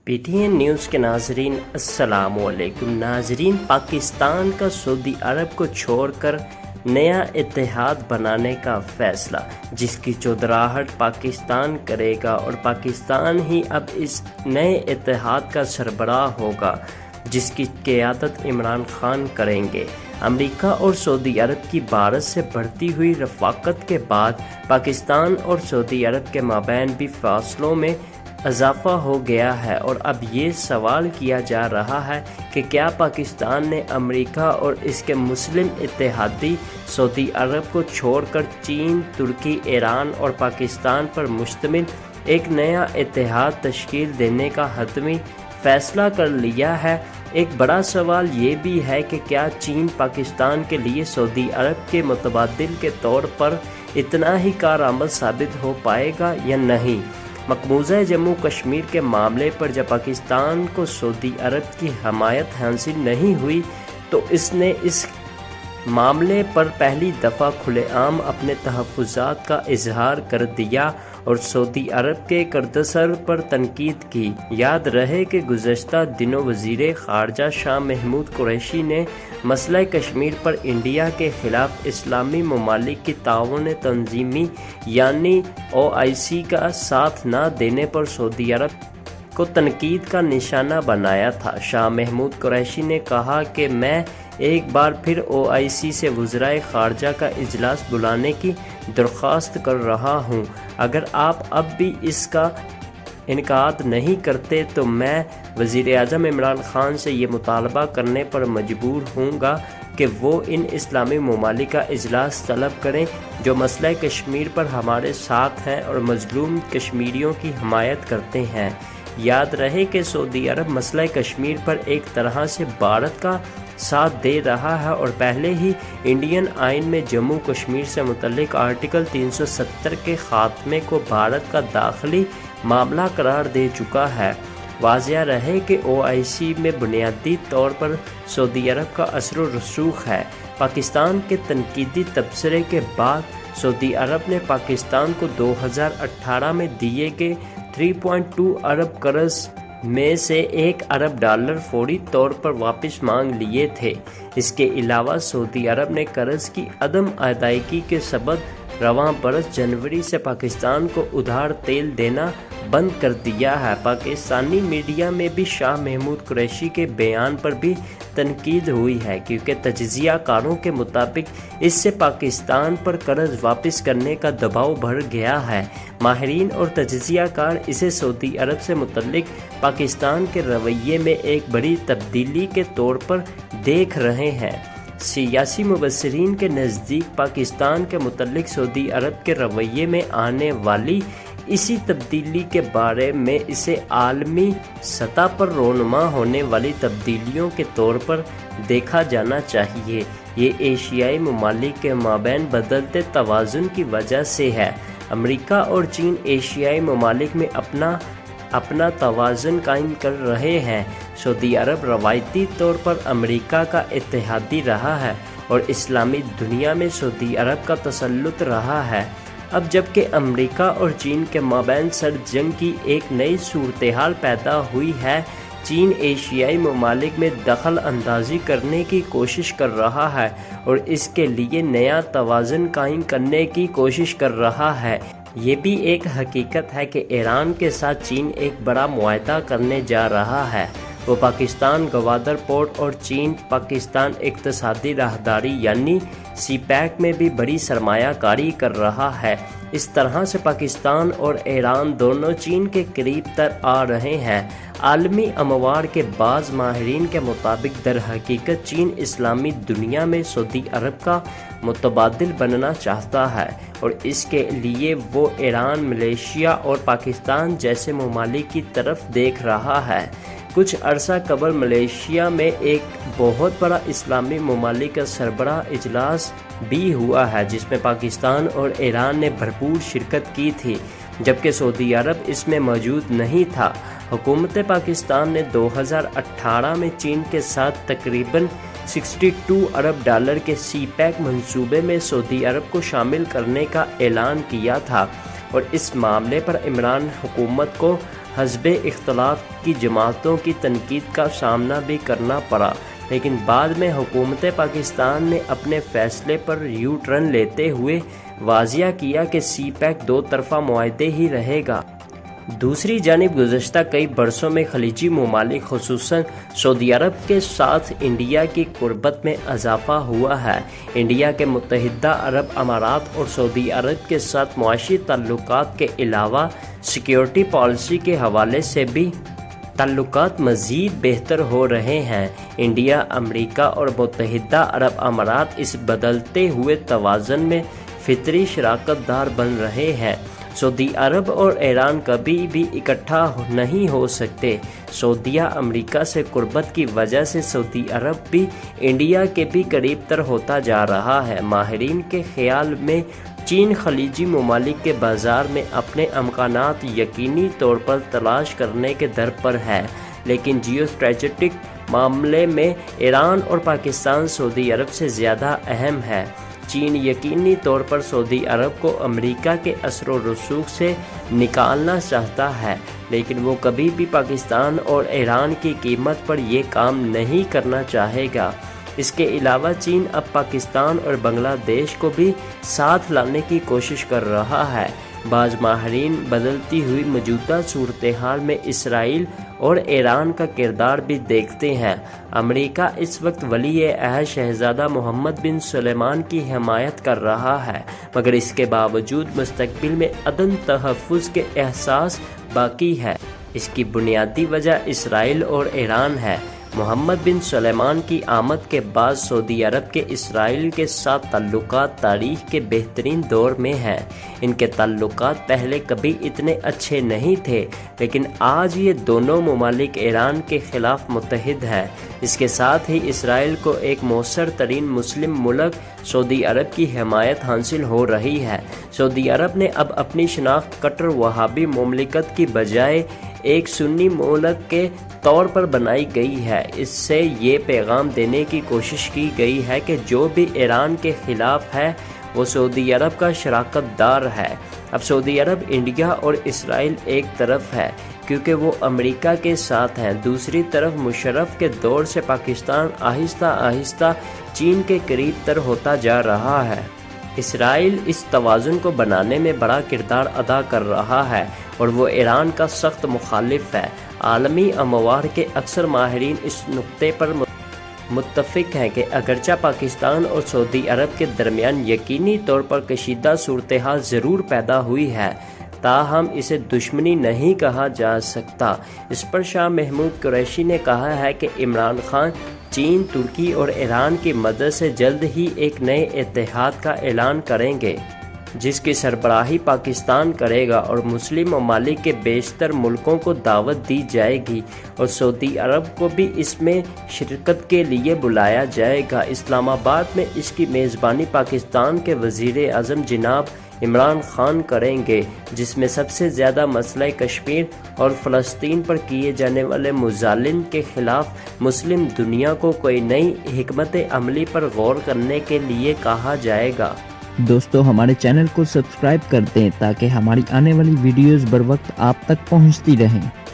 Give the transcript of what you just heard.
PTN news کے ناظرین السلام علیکم۔ ناظرین، پاکستان کا سعودی عرب کو چھوڑ کر نیا اتحاد بنانے کا فیصلہ، جس کی چودراہٹ پاکستان کرے گا اور پاکستان ہی اب اس نئے اتحاد کا سربراہ ہوگا، جس کی قیادت عمران خان کریں گے۔ امریکہ اور سعودی عرب کی بھارت سے بڑھتی ہوئی رفاقت کے بعد پاکستان اور سعودی عرب کے مابین بھی فاصلوں میں اضافہ ہو گیا ہے، اور اب یہ سوال کیا جا رہا ہے کہ کیا پاکستان نے امریکہ اور اس کے مسلم اتحادی سعودی عرب کو چھوڑ کر چین، ترکی، ایران اور پاکستان پر مشتمل ایک نیا اتحاد تشکیل دینے کا حتمی فیصلہ کر لیا ہے؟ ایک بڑا سوال یہ بھی ہے کہ کیا چین پاکستان کے لیے سعودی عرب کے متبادل کے طور پر اتنا ہی کارآمد ثابت ہو پائے گا یا نہیں؟ مقبوضہ جموں کشمیر کے معاملے پر جب پاکستان کو سعودی عرب کی حمایت حاصل نہیں ہوئی تو اس نے اس معاملے پر پہلی دفعہ کھلے عام اپنے تحفظات کا اظہار کر دیا اور سعودی عرب کے کردسر پر تنقید کی۔ یاد رہے کہ گزشتہ دنوں وزیر خارجہ شاہ محمود قریشی نے مسئلہ کشمیر پر انڈیا کے خلاف اسلامی ممالک کی تعاون تنظیمی یعنی OIC کا ساتھ نہ دینے پر سعودی عرب کو تنقید کا نشانہ بنایا تھا۔ شاہ محمود قریشی نے کہا کہ میں ایک بار پھر OIC سے وزرائے خارجہ کا اجلاس بلانے کی درخواست کر رہا ہوں۔ اگر آپ اب بھی اس کا انعقاد نہیں کرتے تو میں وزیر اعظم عمران خان سے یہ مطالبہ کرنے پر مجبور ہوں گا کہ وہ ان اسلامی ممالک کا اجلاس طلب کریں جو مسئلہ کشمیر پر ہمارے ساتھ ہیں اور مظلوم کشمیریوں کی حمایت کرتے ہیں۔ یاد رہے کہ سعودی عرب مسئلہ کشمیر پر ایک طرح سے بھارت کا ساتھ دے رہا ہے اور پہلے ہی انڈین آئین میں جموں کشمیر سے متعلق آرٹیکل 370 کے خاتمے کو بھارت کا داخلی معاملہ قرار دے چکا ہے۔ واضح رہے کہ OIC میں بنیادی طور پر سعودی عرب کا اثر و رسوخ ہے۔ پاکستان کے تنقیدی تبصرے کے بعد سعودی عرب نے پاکستان کو 2018 میں دیے گئے 3.2 ارب قرض میں سے $1 ارب فوری طور پر واپس مانگ لیے تھے۔ اس کے علاوہ سعودی عرب نے قرض کی عدم ادائیگی کے سبب رواں برس جنوری سے پاکستان کو ادھار تیل دینا بند کر دیا ہے۔ پاکستانی میڈیا میں بھی شاہ محمود قریشی کے بیان پر بھی تنقید ہوئی ہے، کیونکہ تجزیہ کاروں کے مطابق اس سے پاکستان پر قرض واپس کرنے کا دباؤ بڑھ گیا ہے۔ ماہرین اور تجزیہ کار اسے سعودی عرب سے متعلق پاکستان کے رویے میں ایک بڑی تبدیلی کے طور پر دیکھ رہے ہیں۔ سیاسی مبصرین کے نزدیک پاکستان کے متعلق سعودی عرب کے رویے میں آنے والی اسی تبدیلی کے بارے میں اسے عالمی سطح پر رونما ہونے والی تبدیلیوں کے طور پر دیکھا جانا چاہیے۔ یہ ایشیائی ممالک کے مابین بدلتے توازن کی وجہ سے ہے۔ امریکہ اور چین ایشیائی ممالک میں اپنا توازن قائم کر رہے ہیں۔ سعودی عرب روایتی طور پر امریکہ کا اتحادی رہا ہے اور اسلامی دنیا میں سعودی عرب کا تسلط رہا ہے۔ اب جب کہ امریکہ اور چین کے مابین سرد جنگ کی ایک نئی صورتحال پیدا ہوئی ہے، چین ایشیائی ممالک میں دخل اندازی کرنے کی کوشش کر رہا ہے اور اس کے لیے نیا توازن قائم کرنے کی کوشش کر رہا ہے۔ یہ بھی ایک حقیقت ہے کہ ایران کے ساتھ چین ایک بڑا معاہدہ کرنے جا رہا ہے۔ وہ پاکستان گوادر پورٹ اور چین پاکستان اقتصادی راہداری یعنی CPEC میں بھی بڑی سرمایہ کاری کر رہا ہے۔ اس طرح سے پاکستان اور ایران دونوں چین کے قریب تر آ رہے ہیں۔ عالمی اموار کے بعض ماہرین کے مطابق در حقیقت چین اسلامی دنیا میں سعودی عرب کا متبادل بننا چاہتا ہے اور اس کے لیے وہ ایران، ملیشیا اور پاکستان جیسے ممالک کی طرف دیکھ رہا ہے۔ کچھ عرصہ قبل ملیشیا میں ایک بہت بڑا اسلامی ممالک کا سربراہ اجلاس بھی ہوا ہے، جس میں پاکستان اور ایران نے بھرپور شرکت کی تھی، جبکہ سعودی عرب اس میں موجود نہیں تھا۔ حکومت پاکستان نے 2018 میں چین کے ساتھ تقریباً $62 ارب کے CPEC منصوبے میں سعودی عرب کو شامل کرنے کا اعلان کیا تھا اور اس معاملے پر عمران حکومت کو حزب اختلاف کی جماعتوں کی تنقید کا سامنا بھی کرنا پڑا، لیکن بعد میں حکومت پاکستان نے اپنے فیصلے پر یو ٹرن لیتے ہوئے واضح کیا کہ سی پیک دو طرفہ معاہدے ہی رہے گا۔ دوسری جانب گزشتہ کئی برسوں میں خلیجی ممالک خصوصاً سعودی عرب کے ساتھ انڈیا کی قربت میں اضافہ ہوا ہے۔ انڈیا کے متحدہ عرب امارات اور سعودی عرب کے ساتھ معاشی تعلقات کے علاوہ سیکیورٹی پالیسی کے حوالے سے بھی تعلقات مزید بہتر ہو رہے ہیں۔ انڈیا، امریکہ اور متحدہ عرب امارات اس بدلتے ہوئے توازن میں فطری شراکت دار بن رہے ہیں۔ سعودی عرب اور ایران کبھی بھی اکٹھا نہیں ہو سکتے۔ سعودیہ امریکہ سے قربت کی وجہ سے سعودی عرب بھی انڈیا کے بھی قریب تر ہوتا جا رہا ہے۔ ماہرین کے خیال میں چین خلیجی ممالک کے بازار میں اپنے امکانات یقینی طور پر تلاش کرنے کے در پر ہے، لیکن جیو اسٹریٹجک معاملے میں ایران اور پاکستان سعودی عرب سے زیادہ اہم ہے۔ چین یقینی طور پر سعودی عرب کو امریکہ کے اثر و رسوخ سے نکالنا چاہتا ہے، لیکن وہ کبھی بھی پاکستان اور ایران کی قیمت پر یہ کام نہیں کرنا چاہے گا۔ اس کے علاوہ چین اب پاکستان اور بنگلہ دیش کو بھی ساتھ لانے کی کوشش کر رہا ہے۔ بعض ماہرین بدلتی ہوئی موجودہ صورتحال میں اسرائیل اور ایران کا کردار بھی دیکھتے ہیں۔ امریکہ اس وقت ولی عہد شہزادہ محمد بن سلمان کی حمایت کر رہا ہے، مگر اس کے باوجود مستقبل میں عدم تحفظ کے احساس باقی ہے۔ اس کی بنیادی وجہ اسرائیل اور ایران ہے۔ محمد بن سلمان کی آمد کے بعد سعودی عرب کے اسرائیل کے ساتھ تعلقات تاریخ کے بہترین دور میں ہیں۔ ان کے تعلقات پہلے کبھی اتنے اچھے نہیں تھے، لیکن آج یہ دونوں ممالک ایران کے خلاف متحد ہیں۔ اس کے ساتھ ہی اسرائیل کو ایک مؤثر ترین مسلم ملک سعودی عرب کی حمایت حاصل ہو رہی ہے۔ سعودی عرب نے اب اپنی شناخت کٹر وہابی مملکت کی بجائے ایک سنی ملک کے طور پر بنائی گئی ہے۔ اس سے یہ پیغام دینے کی کوشش کی گئی ہے کہ جو بھی ایران کے خلاف ہے وہ سعودی عرب کا شراکت دار ہے۔ اب سعودی عرب، انڈیا اور اسرائیل ایک طرف ہے کیونکہ وہ امریکہ کے ساتھ ہیں، دوسری طرف مشرف کے دور سے پاکستان آہستہ آہستہ چین کے قریب تر ہوتا جا رہا ہے۔ اسرائیل اس توازن کو بنانے میں بڑا کردار ادا کر رہا ہے اور وہ ایران کا سخت مخالف ہے۔ عالمی اموار کے اکثر ماہرین اس نقطے پر متفق ہیں کہ اگرچہ پاکستان اور سعودی عرب کے درمیان یقینی طور پر کشیدہ صورتحال ضرور پیدا ہوئی ہے، تاہم اسے دشمنی نہیں کہا جا سکتا۔ اس پر شاہ محمود قریشی نے کہا ہے کہ عمران خان چین، ترکی اور ایران کی مدد سے جلد ہی ایک نئے اتحاد کا اعلان کریں گے، جس کی سربراہی پاکستان کرے گا اور مسلم ممالک کے بیشتر ملکوں کو دعوت دی جائے گی اور سعودی عرب کو بھی اس میں شرکت کے لیے بلایا جائے گا۔ اسلام آباد میں اس کی میزبانی پاکستان کے وزیر اعظم جناب عمران خان کریں گے، جس میں سب سے زیادہ مسئلہ کشمیر اور فلسطین پر کیے جانے والے مظالم کے خلاف مسلم دنیا کو کوئی نئی حکمت عملی پر غور کرنے کے لیے کہا جائے گا۔ دوستو ہمارے چینل کو سبسکرائب کر دیں تاکہ ہماری آنے والی ویڈیوز بر وقت آپ تک پہنچتی رہیں۔